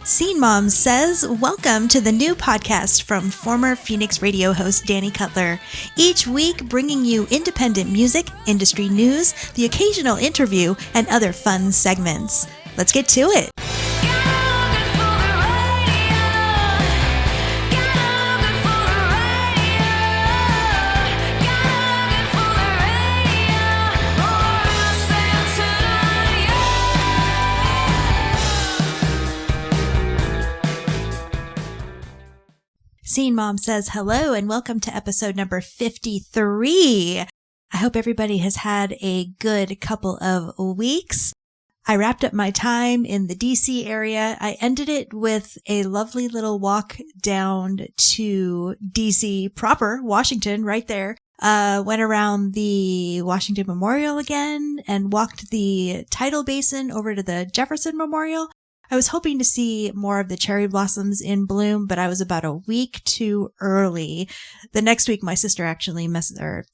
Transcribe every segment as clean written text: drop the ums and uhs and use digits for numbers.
Scene Mom says, welcome to the new podcast from former Phoenix radio host Danny Cutler. Each week bringing you independent music, industry news, the occasional interview, and other fun segments. Let's get to it. Scene Mom says hello and welcome to episode number 53. I hope everybody has had a good couple of weeks. I wrapped up my time in the DC area. I ended it with a lovely little walk down to DC proper, Washington, right there. Went around the Washington Memorial again and walked the tidal basin over to the Jefferson Memorial. I was hoping to see more of the cherry blossoms in bloom, but I was about a week too early. The next week, my sister actually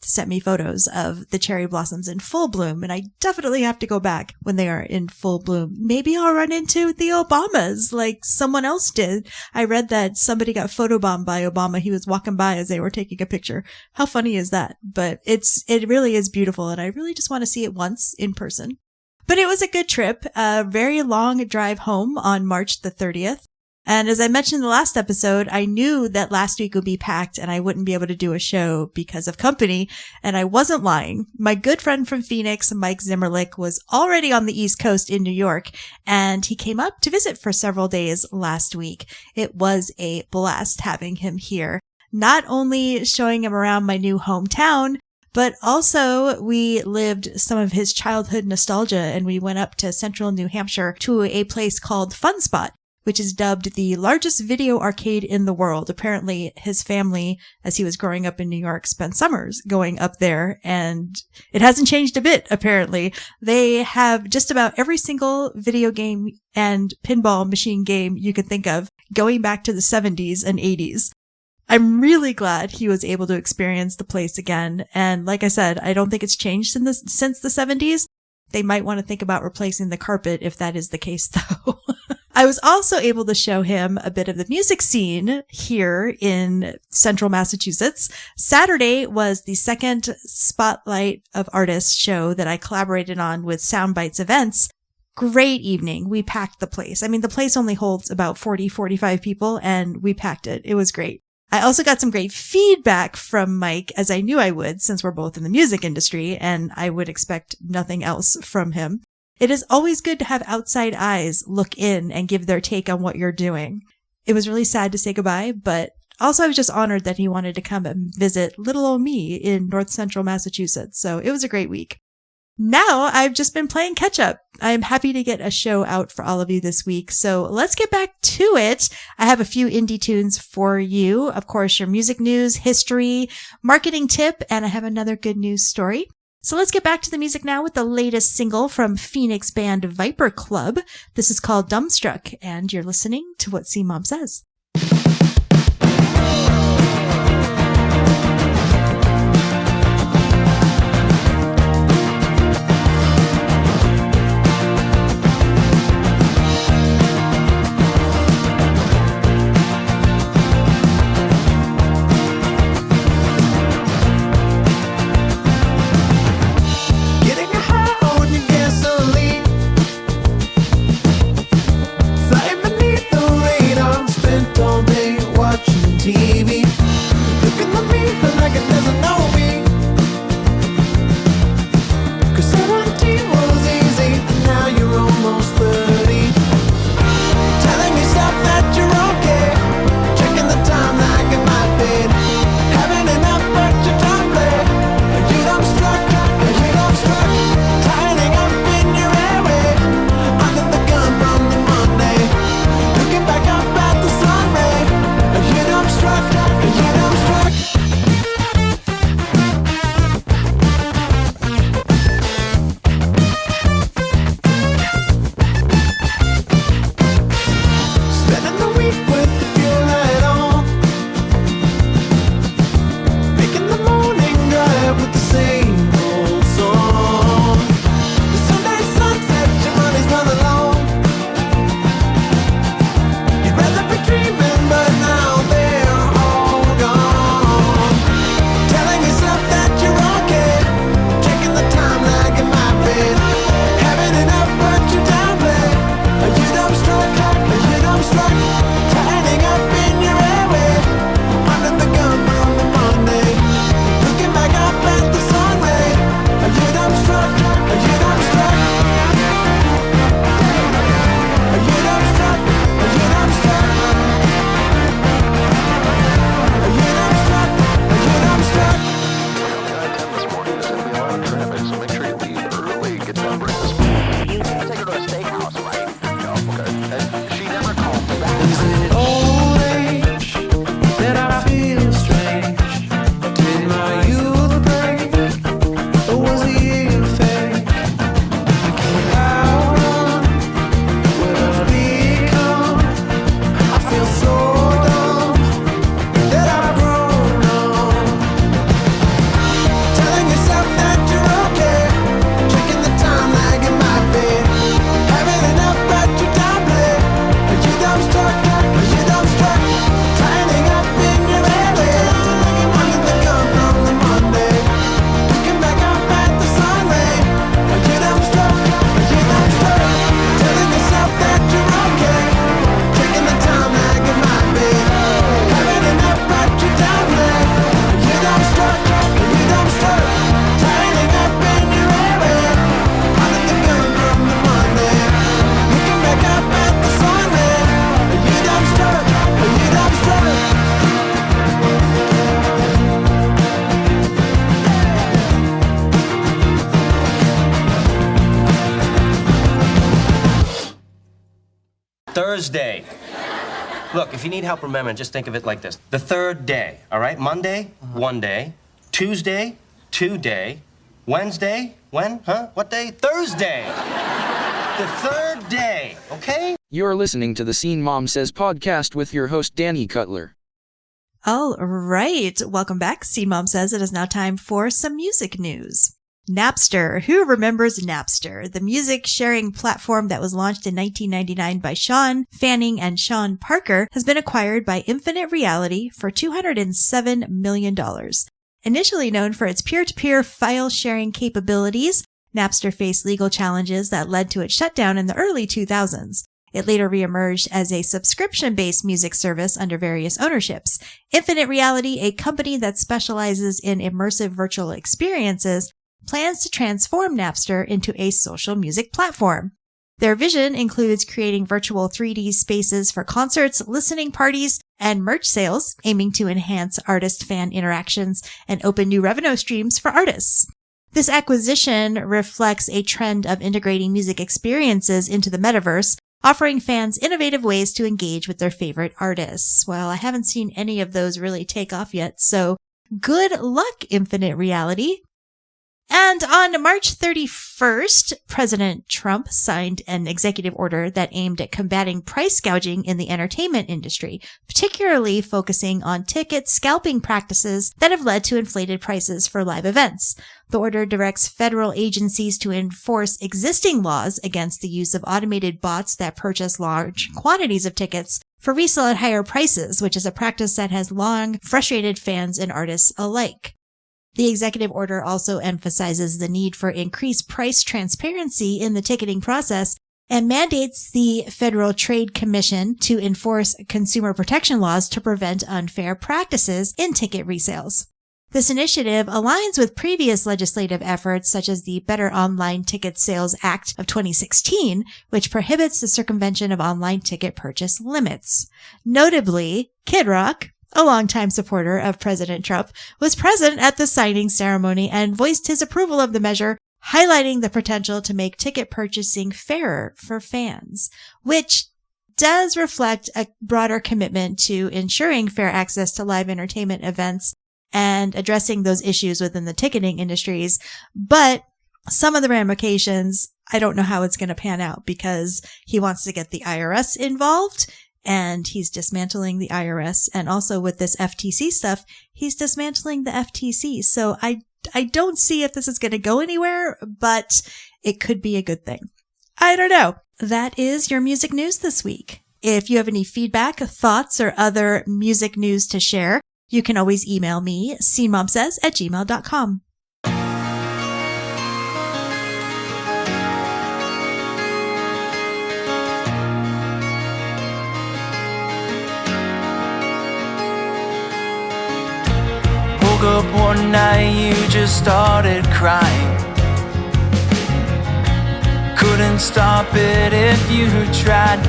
sent me photos of the cherry blossoms in full bloom, and I definitely have to go back when they are in full bloom. Maybe I'll run into the Obamas like someone else did. I read that somebody got photobombed by Obama. He was walking by as they were taking a picture. How funny is that? But it really is beautiful, and I really just want to see it once in person. But it was a good trip, a very long drive home on March the 30th. And as I mentioned in the last episode, I knew that last week would be packed and I wouldn't be able to do a show because of company. And I wasn't lying. My good friend from Phoenix, Mike Zimmerlich, was already on the East Coast in New York, and he came up to visit for several days last week. It was a blast having him here, not only showing him around my new hometown, but also we lived some of his childhood nostalgia, and we went up to central New Hampshire to a place called Fun Spot, which is dubbed the largest video arcade in the world. Apparently his family, as he was growing up in New York, spent summers going up there, and it hasn't changed a bit, apparently. They have just about every single video game and pinball machine game you could think of, going back to the 70s and 80s. I'm really glad he was able to experience the place again. And like I said, I don't think it's changed since the 70s. They might want to think about replacing the carpet if that is the case, though. I was also able to show him a bit of the music scene here in central Massachusetts. Saturday was the second Spotlight of Artists show that I collaborated on with Soundbites Events. Great evening. We packed the place. I mean, the place only holds about 45 people, and we packed it. It was great. I also got some great feedback from Mike, as I knew I would, since we're both in the music industry, and I would expect nothing else from him. It is always good to have outside eyes look in and give their take on what you're doing. It was really sad to say goodbye, but also I was just honored that he wanted to come and visit little old me in north central Massachusetts, so it was a great week. Now I've just been playing catch up. I'm happy to get a show out for all of you this week. So let's get back to it. I have a few indie tunes for you. Of course, your music news, history, marketing tip, and I have another good news story. So let's get back to the music now with the latest single from Phoenix band Viper Club. This is called Dumbstruck, and you're listening to What Scene Mom Says. Flying beneath the radar, spent Thursday. Look, if you need help remembering, just think of it like this. The third day, all right? Monday, 1 day. Tuesday, 2 day. Wednesday, when? Huh? What day? Thursday. The third day, okay? You're listening to the Scene Mom Says podcast with your host, Danny Cutler. All right. Welcome back. Scene Mom Says it is now time for some music news. Napster. Who remembers Napster? The music sharing platform that was launched in 1999 by Sean Fanning and Sean Parker has been acquired by Infinite Reality for $207 million. Initially known for its peer-to-peer file sharing capabilities, Napster faced legal challenges that led to its shutdown in the early 2000s. It later reemerged as a subscription-based music service under various ownerships. Infinite Reality, a company that specializes in immersive virtual experiences, plans to transform Napster into a social music platform. Their vision includes creating virtual 3D spaces for concerts, listening parties, and merch sales, aiming to enhance artist-fan interactions and open new revenue streams for artists. This acquisition reflects a trend of integrating music experiences into the metaverse, offering fans innovative ways to engage with their favorite artists. Well, I haven't seen any of those really take off yet, so good luck, Infinite Reality. And on March 31st, President Trump signed an executive order that aimed at combating price gouging in the entertainment industry, particularly focusing on ticket scalping practices that have led to inflated prices for live events. The order directs federal agencies to enforce existing laws against the use of automated bots that purchase large quantities of tickets for resale at higher prices, which is a practice that has long frustrated fans and artists alike. The executive order also emphasizes the need for increased price transparency in the ticketing process and mandates the Federal Trade Commission to enforce consumer protection laws to prevent unfair practices in ticket resales. This initiative aligns with previous legislative efforts such as the Better Online Ticket Sales Act of 2016, which prohibits the circumvention of online ticket purchase limits. Notably, Kid Rock, a longtime supporter of President Trump, was present at the signing ceremony and voiced his approval of the measure, highlighting the potential to make ticket purchasing fairer for fans, which does reflect a broader commitment to ensuring fair access to live entertainment events and addressing those issues within the ticketing industries. But some of the ramifications, I don't know how it's going to pan out because he wants to get the IRS involved. And he's dismantling the IRS. And also with this FTC stuff, he's dismantling the FTC. So I don't see if this is going to go anywhere, but it could be a good thing. I don't know. That is your music news this week. If you have any feedback, thoughts, or other music news to share, you can always email me, scenemomsays@gmail.com. Woke up one night, you just started crying. Couldn't stop it if you tried.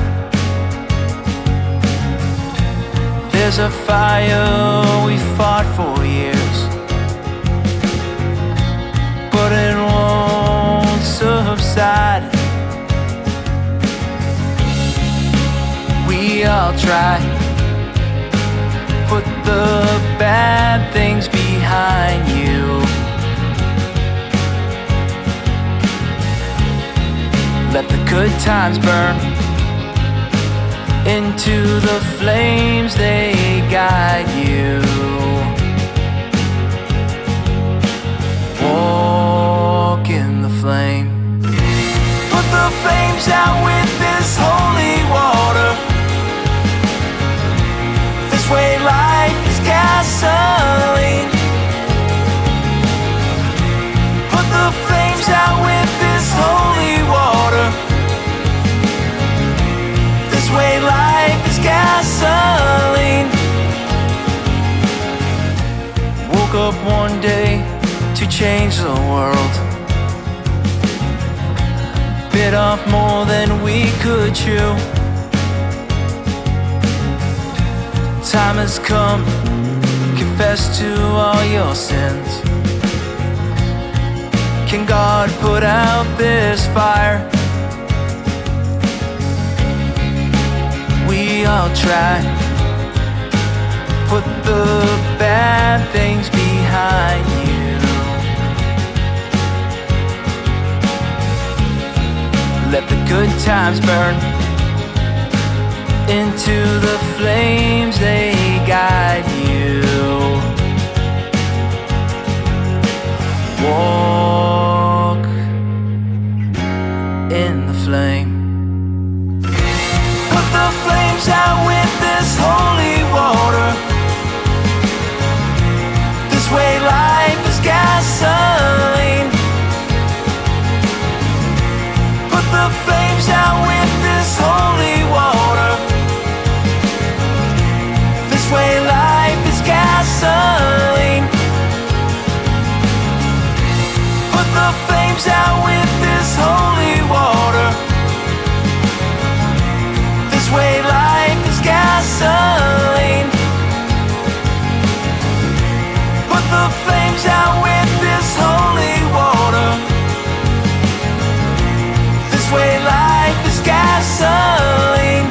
There's a fire we fought for years, but it won't subside. We all try, put the bad things behind you. Let the good times burn into the flames, they guide you. Walk in the flame. Put the flames out with this holy water. This way life is gasoline. Put the flames out with this holy water. This way life is gasoline. Woke up one day to change the world. Bit off more than we could chew. Time has come, confess to all your sins. Can God put out this fire? I'll try. Put the bad things behind you. Let the good times burn into the flames, they guide you. Walk in the flame. Put the flames out with this holy water. This way life is gasoline. Put the flames out with this holy water. This way life is gasoline. Put the flames out with this holy water. This way life is gasoline. Put the flames out with this holy water. This way life is gasoline.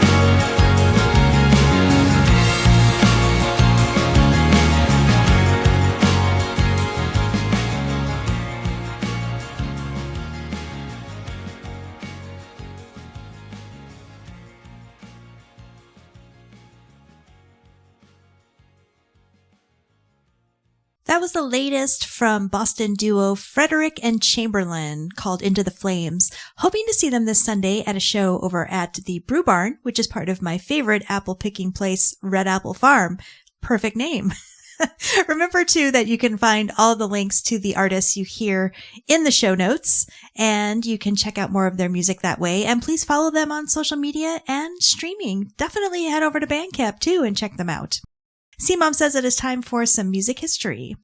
That was the latest from Boston duo Frederick and Chamberlain, called Into the Flames. Hoping to see them this Sunday at a show over at the Brew Barn, which is part of my favorite apple picking place, Red Apple Farm. Perfect name. Remember too that you can find all the links to the artists you hear in the show notes, and you can check out more of their music that way. And please follow them on social media and streaming. Definitely head over to Bandcamp too and check them out. C-Mom says it is time for some music history.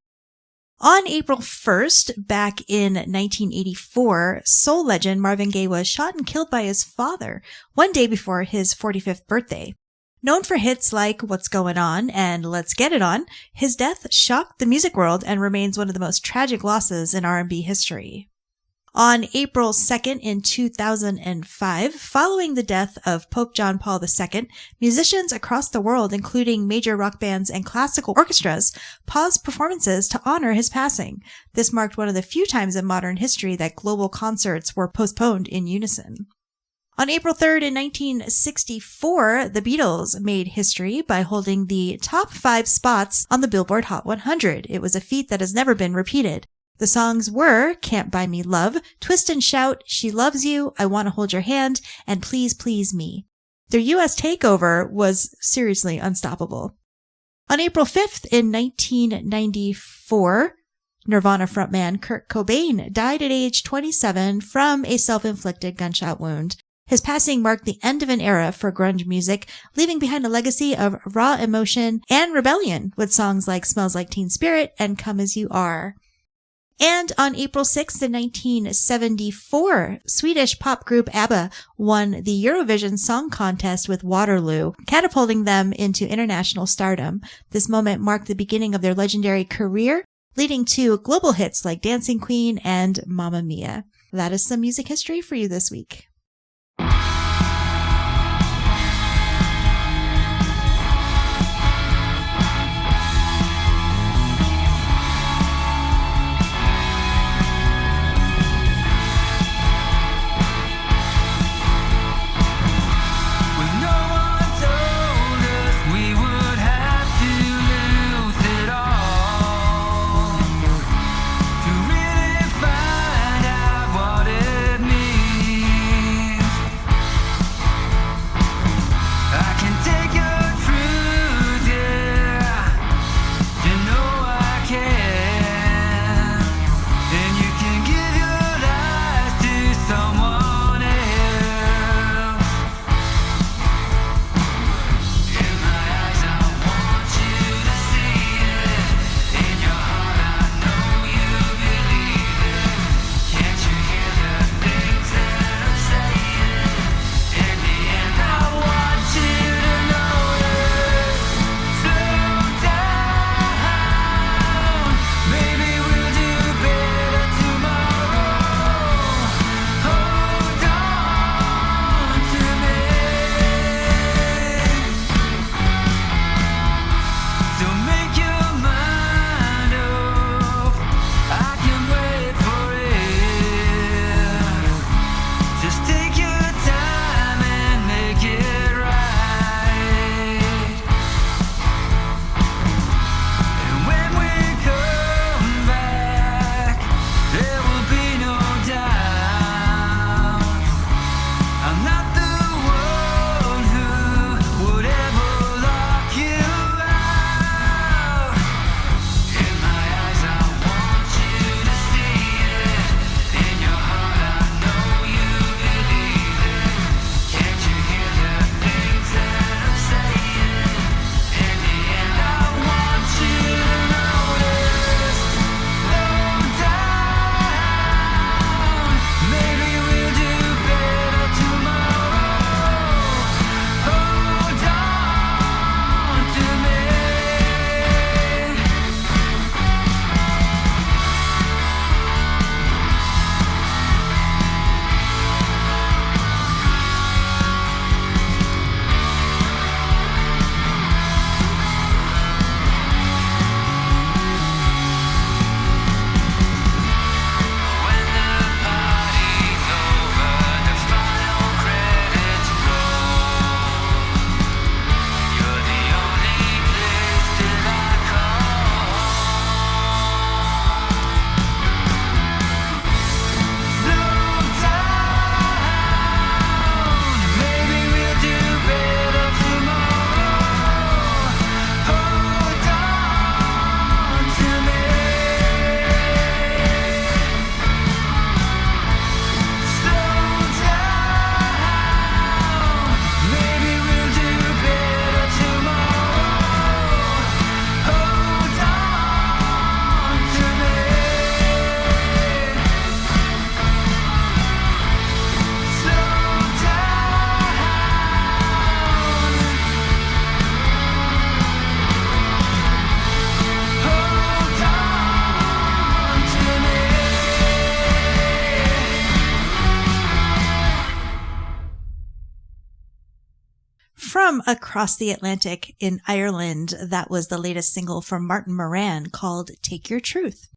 On April 1st, back in 1984, soul legend Marvin Gaye was shot and killed by his father one day before his 45th birthday. Known for hits like What's Going On and Let's Get It On, his death shocked the music world and remains one of the most tragic losses in R&B history. On April 2nd in 2005, following the death of Pope John Paul II, musicians across the world, including major rock bands and classical orchestras, paused performances to honor his passing. This marked one of the few times in modern history that global concerts were postponed in unison. On April 3rd in 1964, the Beatles made history by holding the top 5 spots on the Billboard Hot 100. It was a feat that has never been repeated. The songs were Can't Buy Me Love, Twist and Shout, She Loves You, I Want to Hold Your Hand, and Please Please Me. Their US takeover was seriously unstoppable. On April 5th in 1994, Nirvana frontman Kurt Cobain died at age 27 from a self-inflicted gunshot wound. His passing marked the end of an era for grunge music, leaving behind a legacy of raw emotion and rebellion with songs like Smells Like Teen Spirit and Come As You Are. And on April 6th in 1974, Swedish pop group ABBA won the Eurovision Song Contest with Waterloo, catapulting them into international stardom. This moment marked the beginning of their legendary career, leading to global hits like Dancing Queen and Mamma Mia. That is some music history for you this week. To really find out what it means. from across the Atlantic in Ireland, that was the latest single from Martin Moran called Take Your Truth.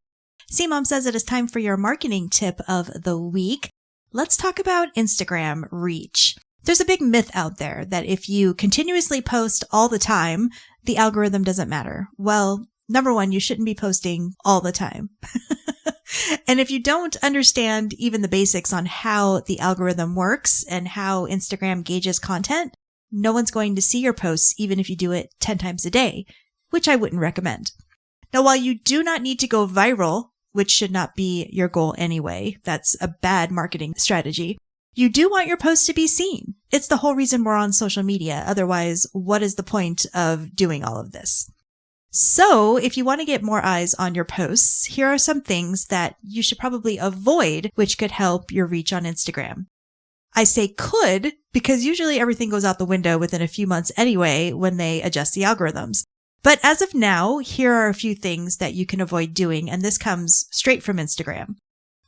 CMom says it is time for your marketing tip of the week. Let's talk about Instagram reach. There's a big myth out there that if you continuously post all the time, the algorithm doesn't matter. Well, number one, you shouldn't be posting all the time. And if you don't understand even the basics on how the algorithm works and how Instagram gauges content, no one's going to see your posts even if you do it 10 times a day, which I wouldn't recommend. Now, while you do not need to go viral, which should not be your goal anyway, that's a bad marketing strategy, you do want your posts to be seen. It's the whole reason we're on social media. Otherwise, what is the point of doing all of this? So if you want to get more eyes on your posts, here are some things that you should probably avoid, which could help your reach on Instagram. I say could because usually everything goes out the window within a few months anyway when they adjust the algorithms. But as of now, here are a few things that you can avoid doing, and this comes straight from Instagram.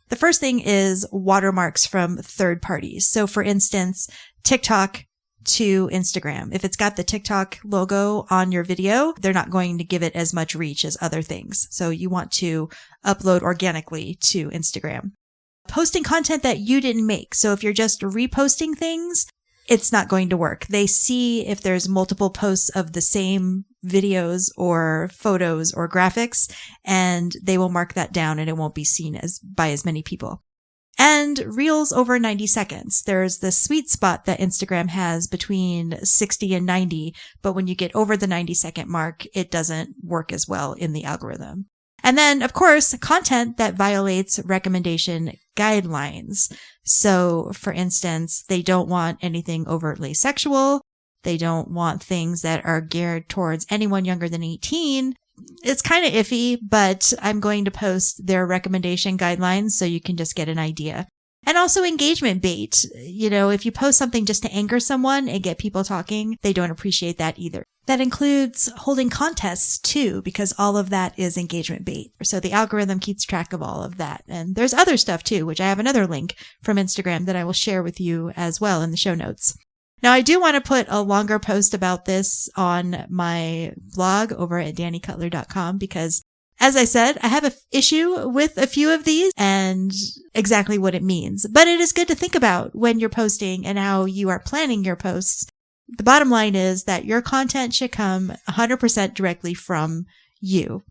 The first thing is watermarks from third parties. So for instance, TikTok to Instagram. If it's got the TikTok logo on your video, they're not going to give it as much reach as other things. So you want to upload organically to Instagram. Posting content that you didn't make. So if you're just reposting things, it's not going to work. They see if there's multiple posts of the same videos or photos or graphics, and they will mark that down and it won't be seen by as many people. And reels over 90 seconds. There's the sweet spot that Instagram has between 60 and 90, but when you get over the 90-second mark, it doesn't work as well in the algorithm. And then, of course, content that violates recommendation guidelines. So, for instance, they don't want anything overtly sexual. They don't want things that are geared towards anyone younger than 18. It's kind of iffy, but I'm going to post their recommendation guidelines so you can just get an idea. And also engagement bait. You know, if you post something just to anger someone and get people talking, they don't appreciate that either. That includes holding contests too, because all of that is engagement bait. So the algorithm keeps track of all of that. And there's other stuff too, which I have another link from Instagram that I will share with you as well in the show notes. Now, I do want to put a longer post about this on my blog over at dannycutler.com because, as I said, I have an issue with a few of these and exactly what it means. But it is good to think about when you're posting and how you are planning your posts. The bottom line is that your content should come 100% directly from you.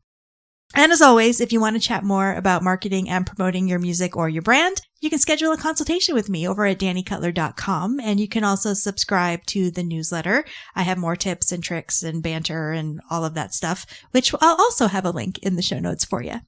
And as always, if you want to chat more about marketing and promoting your music or your brand, you can schedule a consultation with me over at dannycutler.com. And you can also subscribe to the newsletter. I have more tips and tricks and banter and all of that stuff, which I'll also have a link in the show notes for you.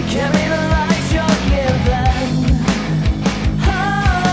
Carry the light you're given. Oh.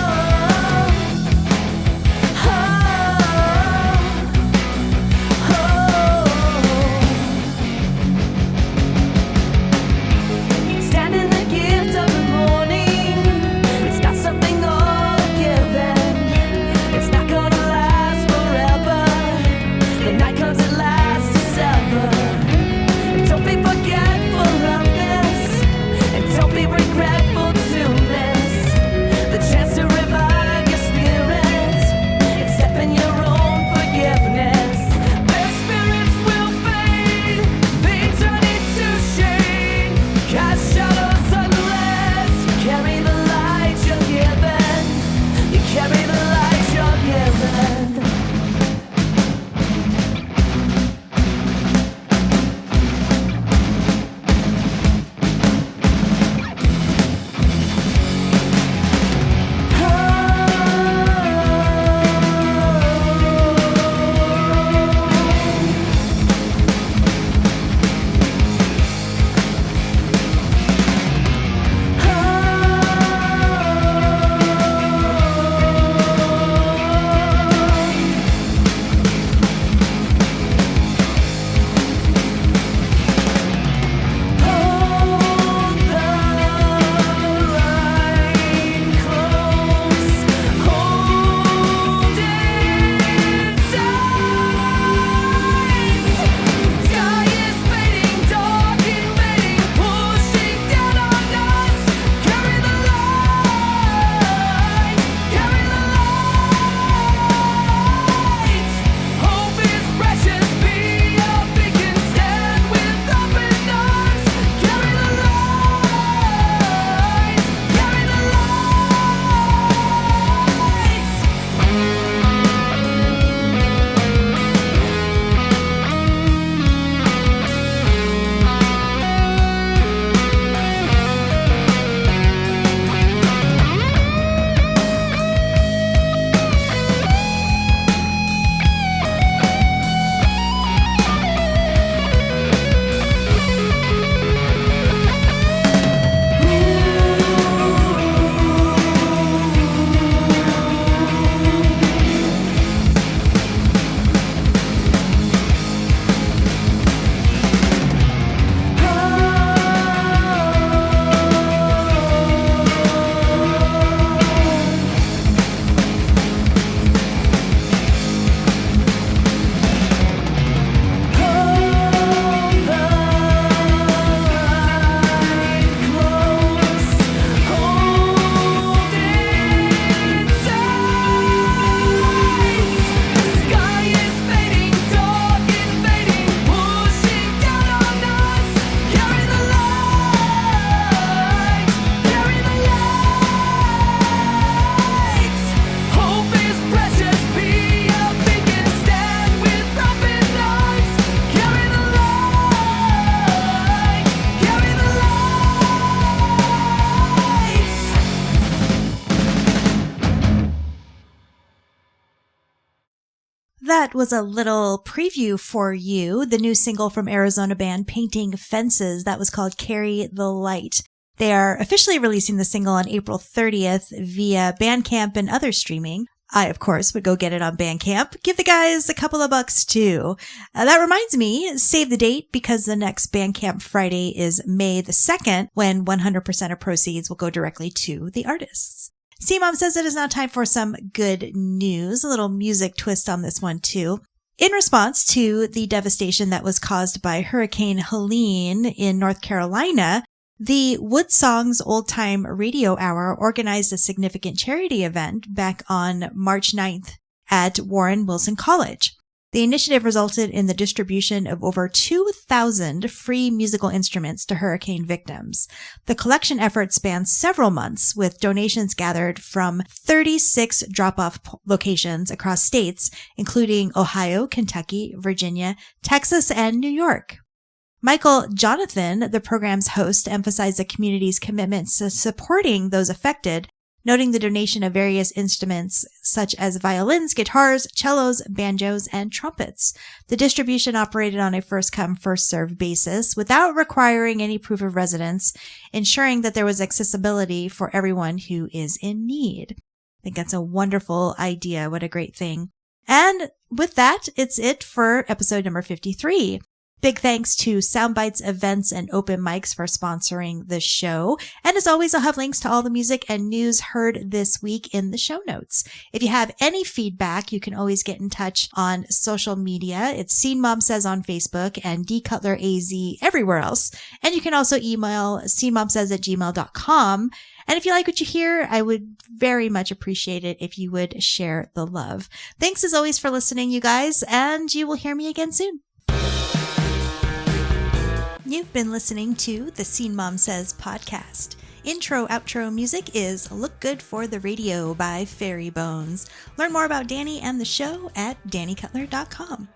that was a little preview for you, the new single from Arizona band Painting Fences that was called Carry the Light. They are officially releasing the single on April 30th via Bandcamp and other streaming. I, of course, would go get it on Bandcamp. Give the guys a couple of bucks, too. That reminds me, save the date because the next Bandcamp Friday is May the 2nd, when 100% of proceeds will go directly to the artists. C-Mom says it is now time for some good news. A little music twist on this one, too. In response to the devastation that was caused by Hurricane Helene in North Carolina, the Woodsong's Old Time Radio Hour organized a significant charity event back on March 9th at Warren Wilson College. The initiative resulted in the distribution of over 2,000 free musical instruments to hurricane victims. The collection effort spans several months, with donations gathered from 36 drop-off locations across states, including Ohio, Kentucky, Virginia, Texas, and New York. Michael Jonathan, the program's host, emphasized the community's commitment to supporting those affected, noting the donation of various instruments such as violins, guitars, cellos, banjos, and trumpets. The distribution operated on a first-come, first-served basis without requiring any proof of residence, ensuring that there was accessibility for everyone who is in need. I think that's a wonderful idea. What a great thing. And with that, it's it for episode number 53. Big thanks to Soundbites Events and Open Mics for sponsoring the show. And as always, I'll have links to all the music and news heard this week in the show notes. If you have any feedback, you can always get in touch on social media. It's Scene Mom Says on Facebook and D Cutler AZ everywhere else. And you can also email scenemomsays@gmail.com. And if you like what you hear, I would very much appreciate it if you would share the love. Thanks as always for listening, you guys, and you will hear me again soon. You've been listening to the Scene Mom Says podcast. Intro-outro music is Look Good for the Radio by Fairy Bones. Learn more about Danny and the show at dannycutler.com.